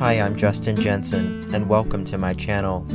Hi, I'm Justin Jensen, and welcome to my channel.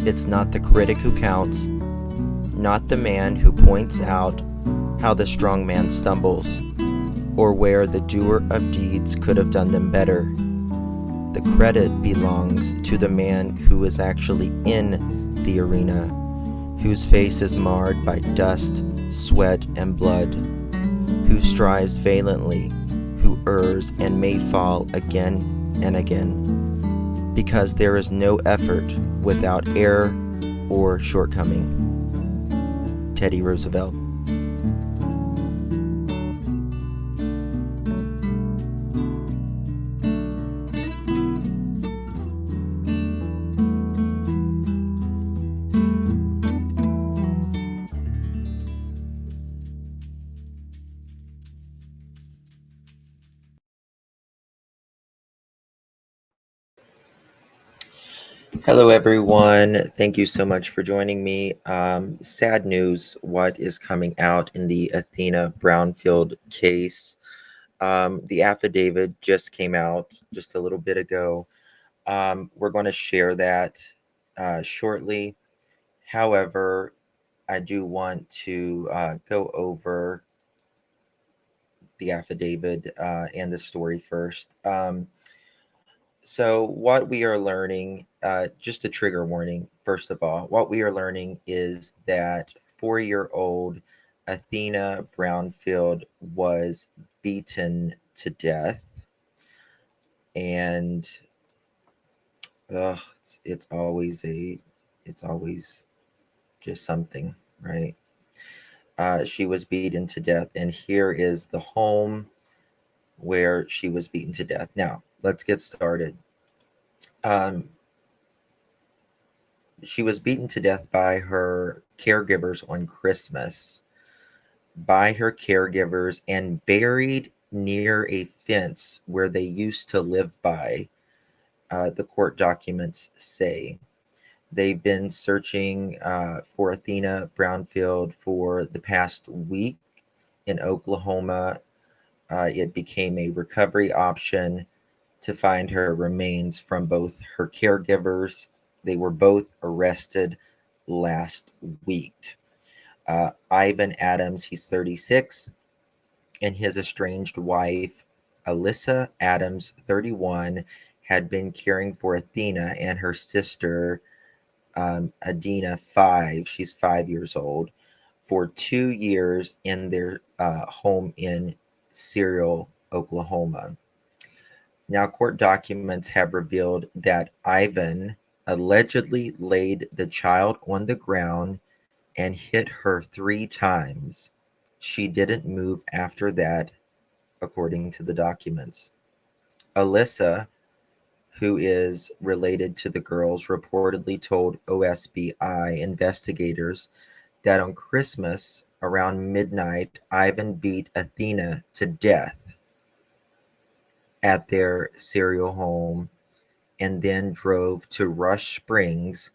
It's not the critic who counts, not the man who points out how the strong man stumbles, or where the doer of deeds could have done them better. The credit belongs to the man who is actually in the arena, whose face is marred by dust, sweat, and blood, who strives valiantly, who errs and may fall again and again, because there is no effort without error or shortcoming. Teddy Roosevelt. Hello, everyone. Thank you so much for joining me. Sad news, what is coming out in the Athena Brownfield case. The affidavit just came out just a little bit ago. We're going to share that shortly. However, I do want to go over the affidavit and the story first. So, what we are learning, just a trigger warning, first of all, what we are learning is that 4-year-old Athena Brownfield was beaten to death. And it's always just something, right? She was beaten to death. And here is the home where she was beaten to death. Now, let's get started. She was beaten to death by her caregivers on Christmas, and buried near a fence where they used to live by, the court documents say. They've been searching for Athena Brownfield for the past week in Oklahoma. It became a recovery option to find her remains from both her caregivers. They were both arrested last week. Ivan Adams, he's 36, and his estranged wife, Alyssa Adams, 31, had been caring for Athena and her sister, Adina, 5. She's 5 years old, for 2 years in their home in Cereal, Oklahoma. Now, court documents have revealed that Ivan allegedly laid the child on the ground and hit her 3 times. She didn't move after that, according to the documents. Alyssa, who is related to the girls, reportedly told OSBI investigators that on Christmas, around midnight, Ivan beat Athena to death at their Cereal home and then drove to Rush Springs,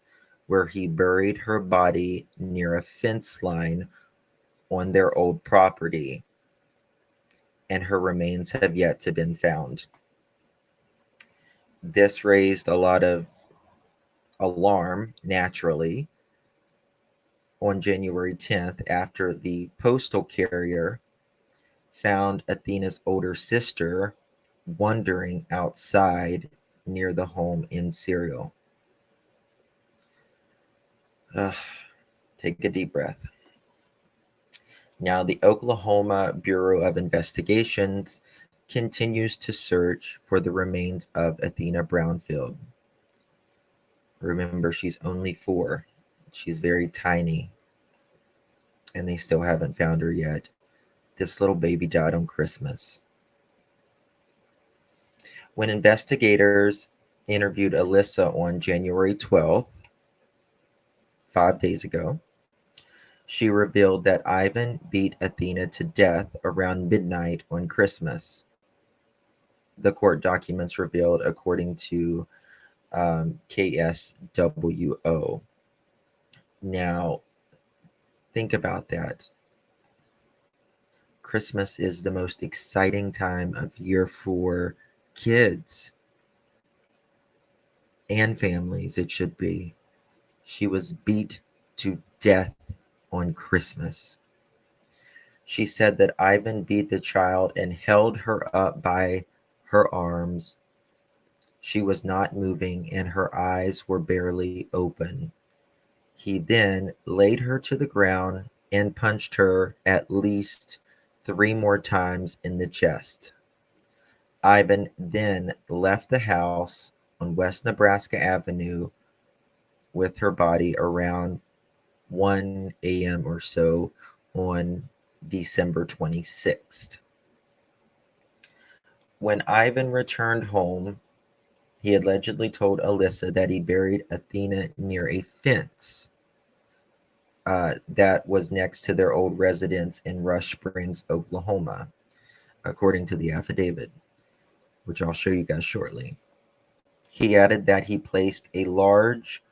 where he buried her body near a fence line on their old property, and her remains have yet to been found. This raised a lot of alarm, naturally, on January 10th after the postal carrier found Athena's older sister wandering outside near the home in Cereal. Take a deep breath. Now, the Oklahoma Bureau of Investigations continues to search for the remains of Athena Brownfield. Remember, she's only 4. She's very tiny. and they still haven't found her yet. This little baby died on Christmas. When investigators interviewed Alyssa on January 12th, 5 days ago, she revealed that Ivan beat Athena to death around midnight on Christmas. The court documents revealed, according to KSWO. Now, think about that. Christmas is the most exciting time of year for kids and families. It should be. She was beat to death on Christmas. She said that Ivan beat the child and held her up by her arms. She was not moving and her eyes were barely open. He then laid her to the ground and punched her at least 3 more times in the chest. Ivan then left the house on West Nebraska Avenue with her body around 1 a.m. or so on December 26th. When Ivan returned home, he allegedly told Alyssa that he buried Athena near a fence that was next to their old residence in Rush Springs, Oklahoma, according to the affidavit, which I'll show you guys shortly. He added that he placed a large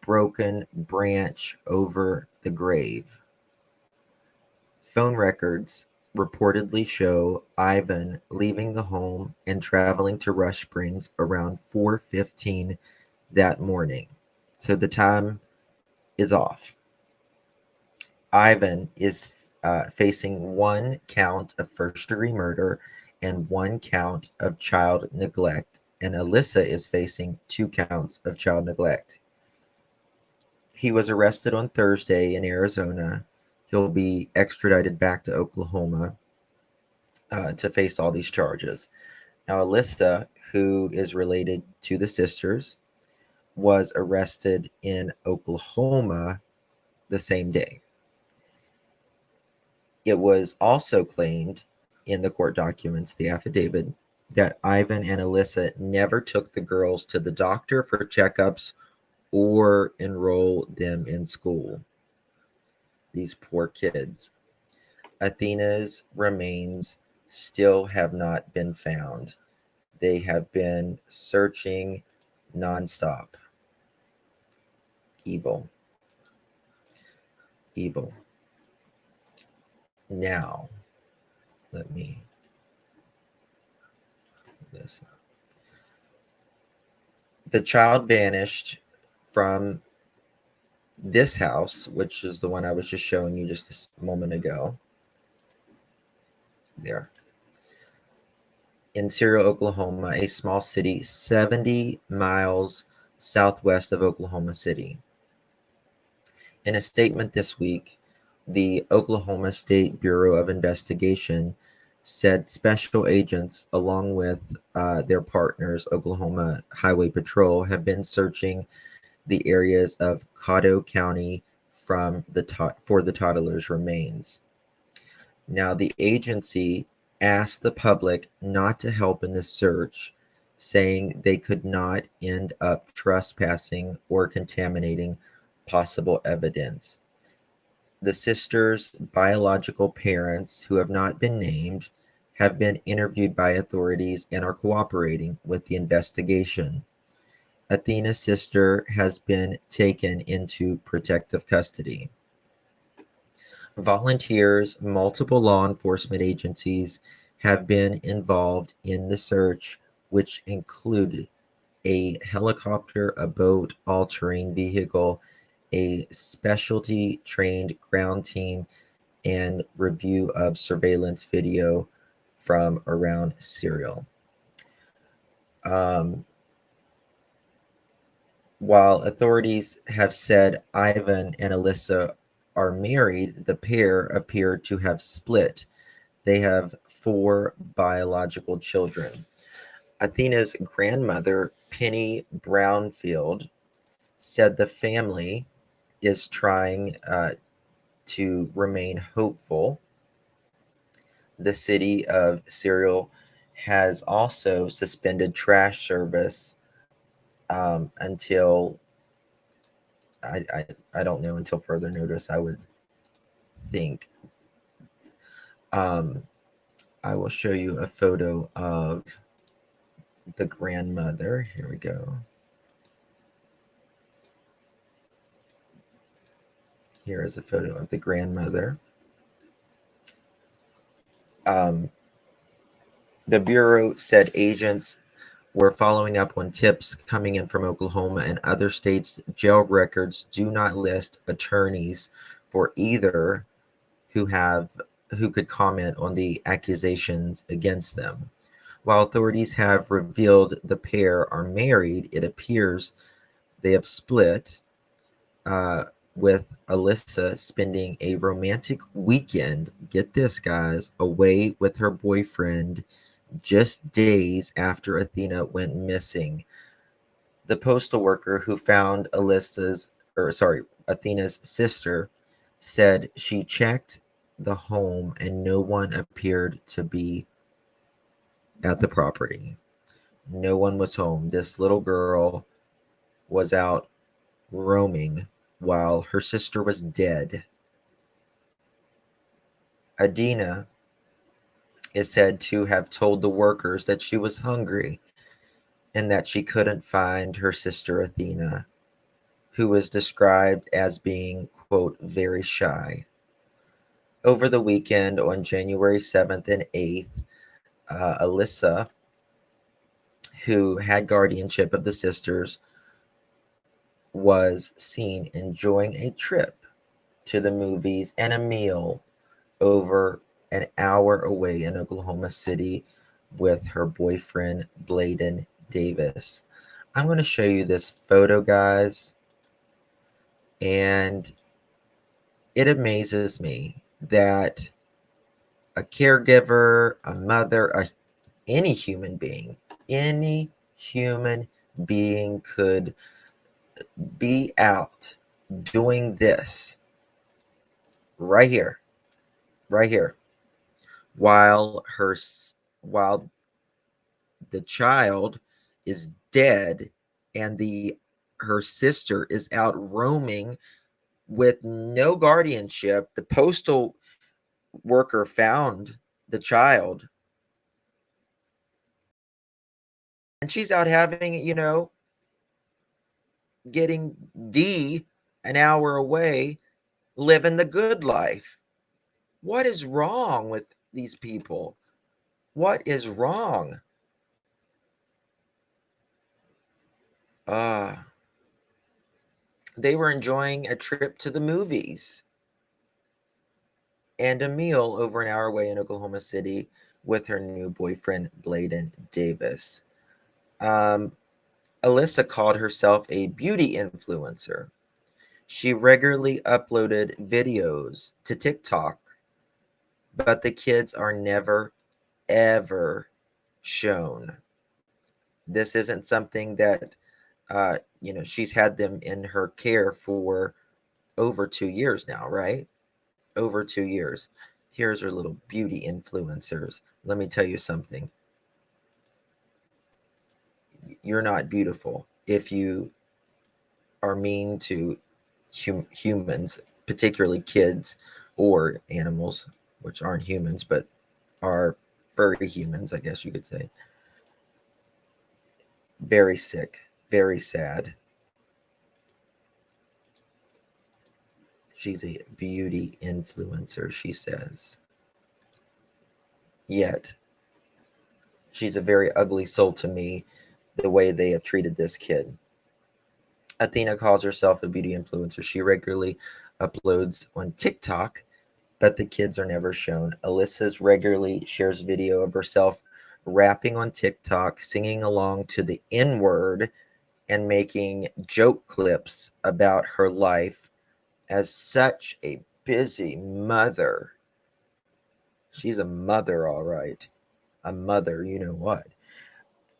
broken branch over the grave. Phone records reportedly show Ivan leaving the home and traveling to Rush Springs around 4:15 that morning. So the time is off. Ivan is facing 1 count of first-degree murder and 1 count of child neglect, and Alyssa is facing 2 counts of child neglect. He was arrested on Thursday in Arizona. He'll be extradited back to Oklahoma to face all these charges. Now, Alyssa, who is related to the sisters, was arrested in Oklahoma the same day. It was also claimed in the court documents, the affidavit, that Ivan and Alyssa never took the girls to the doctor for checkups or enroll them in school. These poor kids. Athena's remains still have not been found. They have been searching nonstop. Evil. Evil. Now, let me this. The child vanished from this house, which is the one I was just showing you just a moment ago. There. In Serial, Oklahoma, a small city 70 miles southwest of Oklahoma City. In a statement this week, the Oklahoma State Bureau of Investigation said special agents, along with their partners, Oklahoma Highway Patrol, have been searching the areas of Caddo County for the toddler's remains. Now, the agency asked the public not to help in the search, saying they could not end up trespassing or contaminating possible evidence. The sisters' biological parents, who have not been named, have been interviewed by authorities and are cooperating with the investigation. Athena's sister has been taken into protective custody. Volunteers, multiple law enforcement agencies have been involved in the search, which included a helicopter, a boat, all-terrain vehicle, a specialty trained ground team, and review of surveillance video from around Serial. While authorities have said Ivan and Alyssa are married, the pair appear to have split. They have 4 biological children. Athena's grandmother, Penny Brownfield, said the family is trying to remain hopeful, the city of Serial has also suspended trash service until I, I I don't know, until further notice, I would think. Um, I will show you a photo of the grandmother. Here we go. Here is a photo of the grandmother. Um, the Bureau said agents were following up on tips coming in from Oklahoma and other states. Jail records do not list attorneys for either who have who could comment on the accusations against them. While authorities have revealed the pair are married, it appears they have split, uh, with Alyssa spending a romantic weekend, get this, guys, away with her boyfriend just days after Athena went missing. The postal worker who found Athena's sister said she checked the home and no one appeared to be at the property. No one was home. This little girl was out roaming while her sister was dead. Adina is said to have told the workers that she was hungry and that she couldn't find her sister Athena, who was described as being, quote, very shy. Over the weekend on January 7th and 8th, Alyssa, who had guardianship of the sisters, was seen enjoying a trip to the movies and a meal over an hour away in Oklahoma City with her boyfriend, Bladen Davis. I'm going to show you this photo, guys, and it amazes me that a caregiver, a mother, any human being could be out doing this right here, right here, while while the child is dead and the her sister is out roaming with no guardianship. The postal worker found the child and she's out having, getting D an hour away, living the good life. What is wrong with these people? What is wrong? Uh, they were enjoying a trip to the movies and a meal over an hour away in Oklahoma City with her new boyfriend, Bladen Davis. Um, Alyssa called herself a beauty influencer. She regularly uploaded videos to TikTok, but the kids are never, ever shown. This isn't something that, she's had them in her care for over 2 years now, right? Over 2 years. Here's her little beauty influencers. Let me tell you something. You're not beautiful if you are mean to humans, particularly kids or animals, which aren't humans, but are furry humans, I guess you could say. Very sick, very sad. She's a beauty influencer, she says. Yet, she's a very ugly soul to me, the way they have treated this kid. Athena calls herself a beauty influencer. She regularly uploads on TikTok, but the kids are never shown. Alyssa's regularly shares video of herself rapping on TikTok, singing along to the N word, and making joke clips about her life as such a busy mother. She's a mother, all right. A mother, you know what.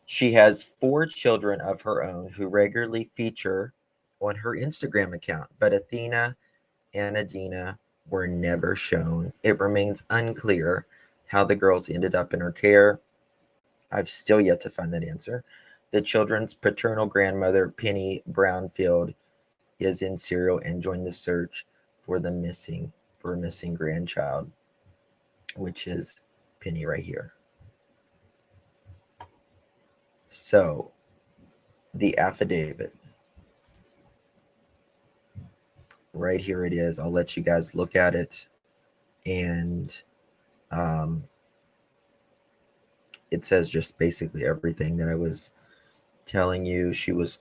She has 4 children of her own who regularly feature on her Instagram account, but Athena and Adina were never shown. It remains unclear how the girls ended up in her care. I've still yet to find that answer. The children's paternal grandmother, Penny Brownfield, is in Serial and joined the search for the missing grandchild, which is Penny right here. So, the affidavit. Right here it is. I'll let you guys look at it. And it says just basically everything that I was telling you. She was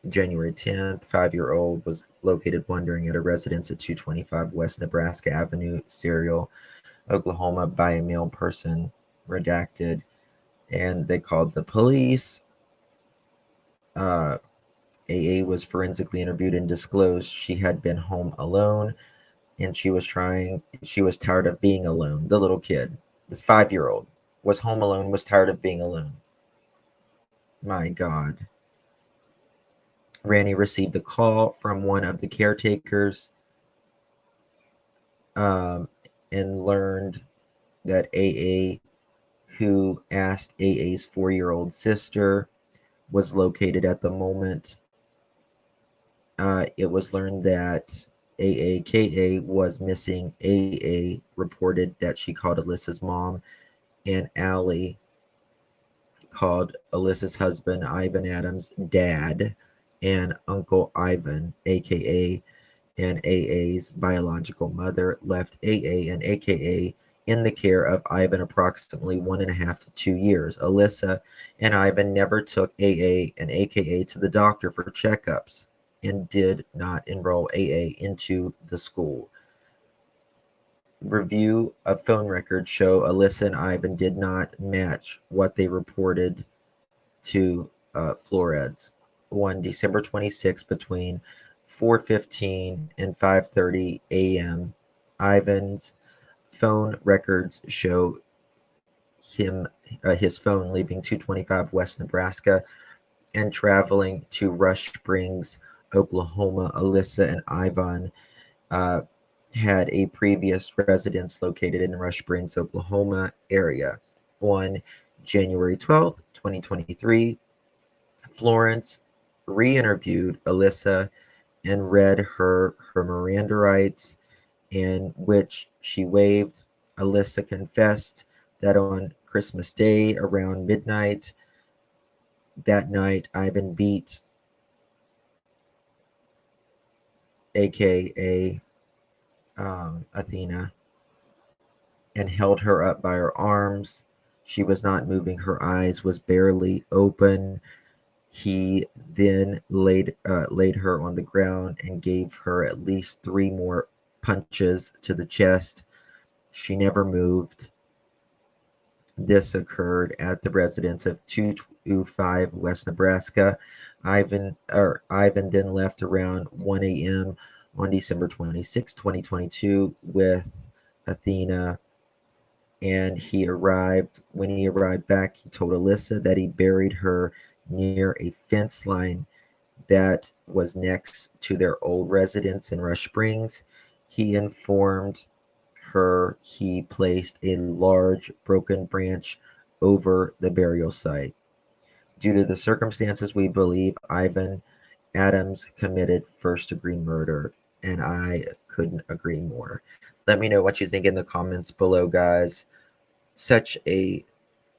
January 10th, 5-year-old, was located wandering at a residence at 225 West Nebraska Avenue, Serial, Oklahoma, by a male person, redacted. And they called the police. AA was forensically interviewed and disclosed she had been home alone, and she was tired of being alone. The little kid, this 5-year-old, was home alone, was tired of being alone. My God. Randy received a call from one of the caretakers and learned that AA, who asked AA's 4-year-old sister, was located at the moment. It was learned that AAKA was missing. AA reported that she called Alyssa's mom, and Allie called Alyssa's husband, Ivan Adams' dad, and Uncle Ivan, aka and AA's biological mother, left AA and AKA in the care of Ivan approximately 1.5 to 2 years. Alyssa and Ivan never took AA and AKA to the doctor for checkups and did not enroll AA into the school. Review of phone records show Alyssa and Ivan did not match what they reported to Flores. On December 26th, between 4:15 and 5:30 a.m., Ivan's phone records show his phone leaving 225 West Nebraska and traveling to Rush Springs, Oklahoma. Alyssa and Ivan had a previous residence located in Rush Springs, Oklahoma area. On January 12th, 2023, Florence re-interviewed Alyssa and read her Miranda rights, in which she waived. Alyssa confessed that on Christmas Day around midnight that night, Ivan beat aka Athena and held her up by her arms. She was not moving. Her eyes was barely open. He then laid her on the ground and gave her at least 3 more punches to the chest. She never moved. This occurred at the residence of 225 West Nebraska. Ivan then left around 1 a.m. on December 26, 2022 with Athena, and when he arrived back, he told Alyssa that he buried her near a fence line that was next to their old residence in Rush Springs. He informed her he placed a large broken branch over the burial site. Due to the circumstances, we believe Ivan Adams committed first-degree murder, and I couldn't agree more. Let me know what you think in the comments below, guys. Such a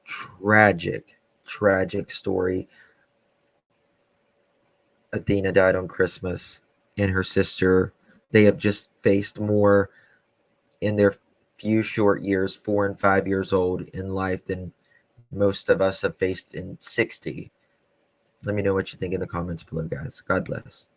tragic, tragic story. Athena died on Christmas, and her sister, they have just faced more in their few short years, 4 and 5 years old in life, than most of us have faced in 60. Let me know what you think in the comments below, guys. God bless.